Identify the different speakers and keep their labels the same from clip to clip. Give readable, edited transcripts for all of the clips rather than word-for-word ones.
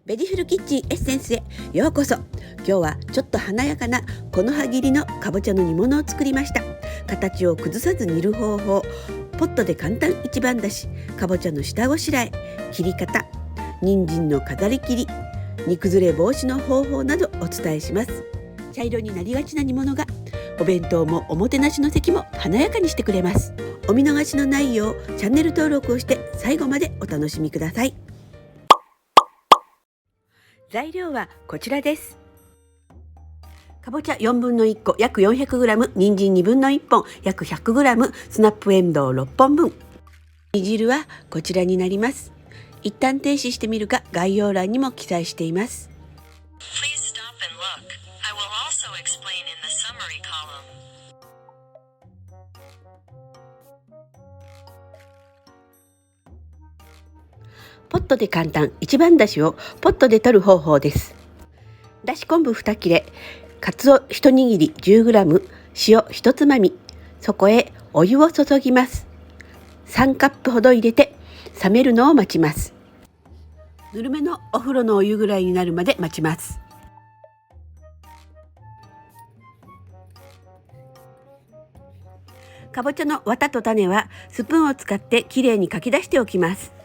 Speaker 1: ベジフルキッチンエッセンスへようこそ。今日はちょっと華やかなこの葉切りのかぼちゃの煮物を作りました。形を崩さず煮る方法、ポットで簡単一番だし、かぼちゃの下ごしらえ、切り方、人参の飾り切り、煮崩れ防止の方法などお伝えします。茶色になりがちな煮物がお弁当もおもてなしの席も華やかにしてくれます。お見逃しのないようチャンネル登録をして最後までお楽しみください。材料はこちらです。かぼちゃ1/4個約 400g、 人参1/2本約 100g、 スナップエンドウ6本分。煮汁はこちらになります。一旦停止してみるか概要欄にも記載しています。ポットで簡単一番だしをポットで取る方法です。だし昆布2切れ、かつお1握り 10g、 塩1つまみ、そこへお湯を注ぎます。3カップほど入れて冷めるのを待ちます。ぬるめのお風呂のお湯ぐらいになるまで待ちます。かぼちゃの綿と種はスプーンを使ってきれいにかき出しておきます。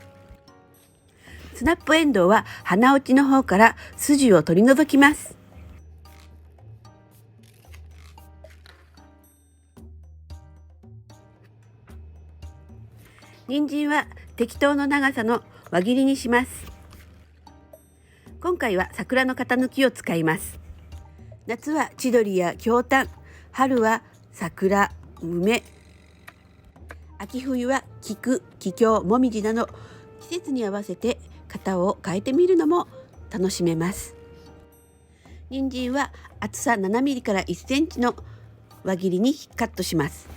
Speaker 1: スナップエンドウは鼻落ちの方から筋を取り除きます。人参は適当の長さの輪切りにします。今回は桜の型抜きを使います。夏は千鳥や京丹、春は桜、梅、秋冬は菊、桔梗、もみじなど季節に合わせて型を変えてみるのも楽しめます。人参は厚さ 7mm から1センチの輪切りにカットします。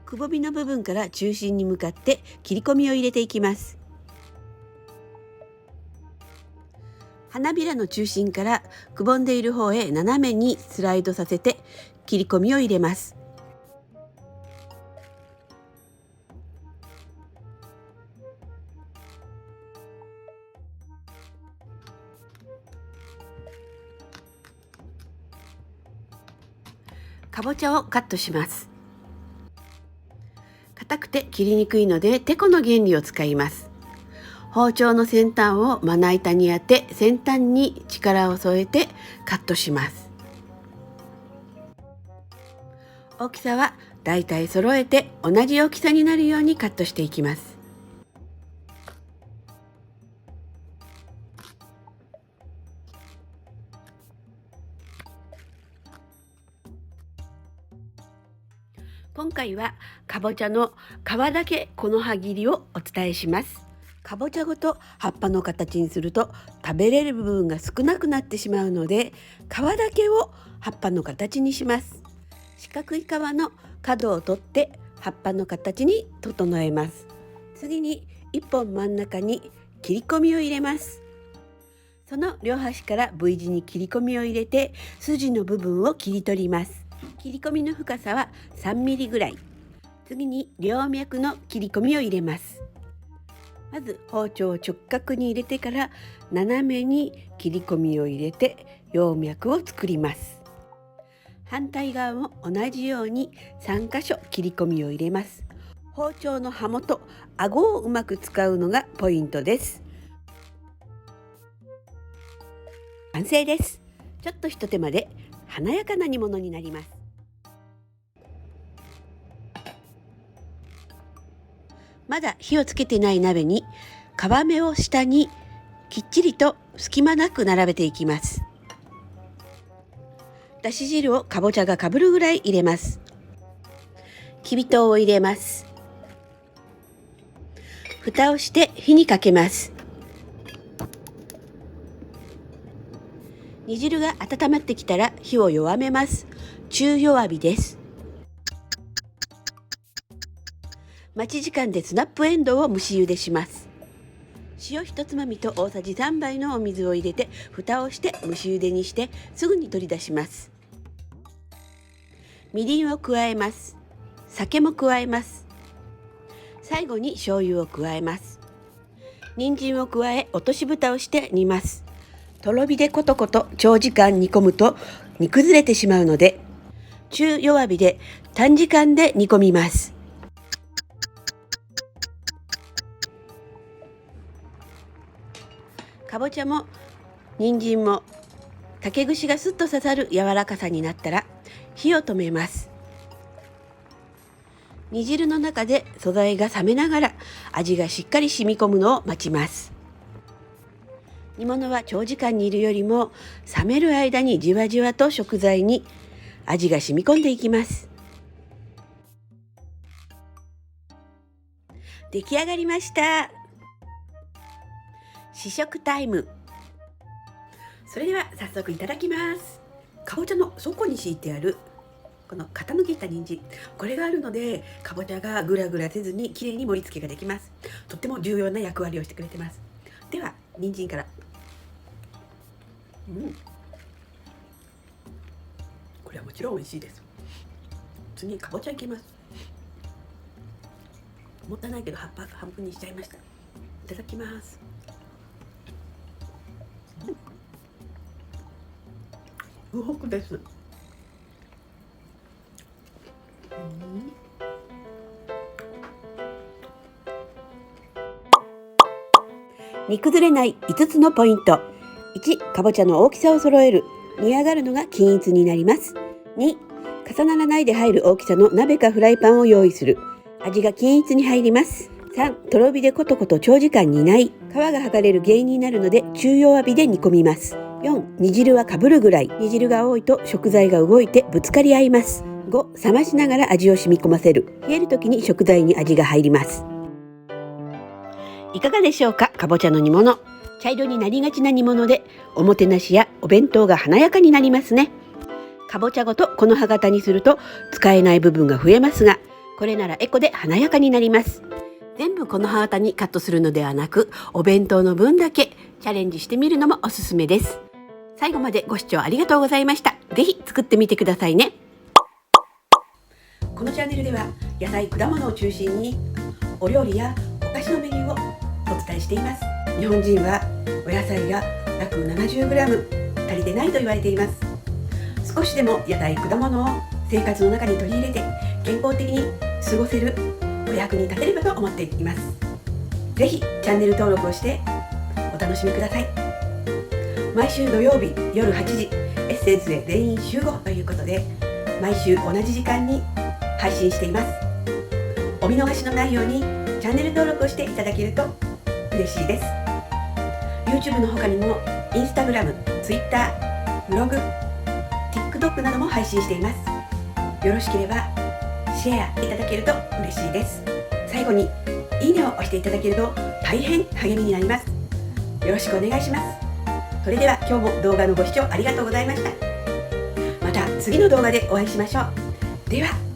Speaker 1: くぼみの部分から中心に向かって切り込みを入れていきます。花びらの中心からくぼんでいる方へ斜めにスライドさせて切り込みを入れます。かぼちゃをカットします。硬くて切りにくいのでテコの原理を使います。包丁の先端をまな板に当て、先端に力を添えてカットします。大きさはだいたい揃えて同じ大きさになるようにカットしていきます。今回はかぼちゃの皮だけこの葉切りをお伝えします。かぼちゃごと葉っぱの形にすると食べれる部分が少なくなってしまうので、皮だけを葉っぱの形にします。四角い皮の角を取って葉っぱの形に整えます。次に1本真ん中に切り込みを入れます。その両端から V 字に切り込みを入れて筋の部分を切り取ります。切り込みの深さは 3mm ぐらい。次に両脈の切り込みを入れます。まず包丁を直角に入れてから斜めに切り込みを入れて葉脈を作ります。反対側も同じように3箇所切り込みを入れます。包丁の刃元、顎をうまく使うのがポイントです。完成です。ちょっとひと手間で華やかな煮物になります。まだ火をつけてない鍋に皮目を下にきっちりと隙間なく並べていきます。だし汁をかぼちゃがかぶるぐらい入れます。きび糖を入れます。蓋をして火にかけます。煮汁が温まってきたら火を弱めます。中弱火です。待ち時間でスナップエンドウを蒸し茹でします。塩1つまみと大さじ3杯のお水を入れて蓋をして蒸し茹でにしてすぐに取り出します。みりんを加えます。酒も加えます。最後に醤油を加えます。人参を加え落とし蓋をして煮ます。とろ火でコトコト長時間煮込むと煮崩れてしまうので、中弱火で短時間で煮込みます。かぼちゃも人参も竹串がスッと刺さる柔らかさになったら火を止めます。煮汁の中で素材が冷めながら味がしっかり染み込むのを待ちます。煮物は長時間煮るよりも冷める間にじわじわと食材に味が染み込んでいきます。出来上がりました。試食タイム。それでは早速いただきます。かぼちゃの底に敷いてあるこの傾きした人参、これがあるのでかぼちゃがグラグラせずにきれいに盛り付けができます。とっても重要な役割をしてくれてます。では人参から。これはもちろん美味しいです。次かぼちゃいきます。もったいないけど葉っぱ半分にしちゃいました。いただきます。不北です。煮崩れない5つのポイント。1、かぼちゃの大きさを揃える。煮上がるのが均一になります。2、重ならないで入る大きさの鍋かフライパンを用意する。味が均一に入ります。3、とろ火でコトコト長時間煮ない。皮が剥がれる原因になるので中弱火で煮込みます。4、煮汁はかぶるぐらい。煮汁が多いと食材が動いてぶつかり合います。5、冷ましながら味を染み込ませる。冷える時に食材に味が入ります。いかがでしょうか。かぼちゃの煮物。茶色になりがちな煮物でおもてなしやお弁当が華やかになりますね。かぼちゃごとこの葉型にすると使えない部分が増えますが、これならエコで華やかになります。全部この葉型にカットするのではなく、お弁当の分だけチャレンジしてみるのもおすすめです。最後までご視聴ありがとうございました。ぜひ作ってみてくださいね。このチャンネルでは野菜果物を中心にお料理やお菓子のメニューをお伝えしています。日本人はお野菜が約 70g 足りてないと言われています。少しでも野菜果物を生活の中に取り入れて健康的に過ごせるお役に立てればと思っています。ぜひチャンネル登録をしてお楽しみください。毎週土曜日夜8時エッセンスで全員集合ということで、毎週同じ時間に配信しています。お見逃しのないようにチャンネル登録をしていただけると嬉しいです。 YouTube の他にも Instagram、Twitter、ブログ、TikTok なども配信しています。よろしければシェアいただけると嬉しいです。最後にいいねを押していただけると大変励みになります。よろしくお願いします。それでは今日も動画のご視聴ありがとうございました。また次の動画でお会いしましょう。では。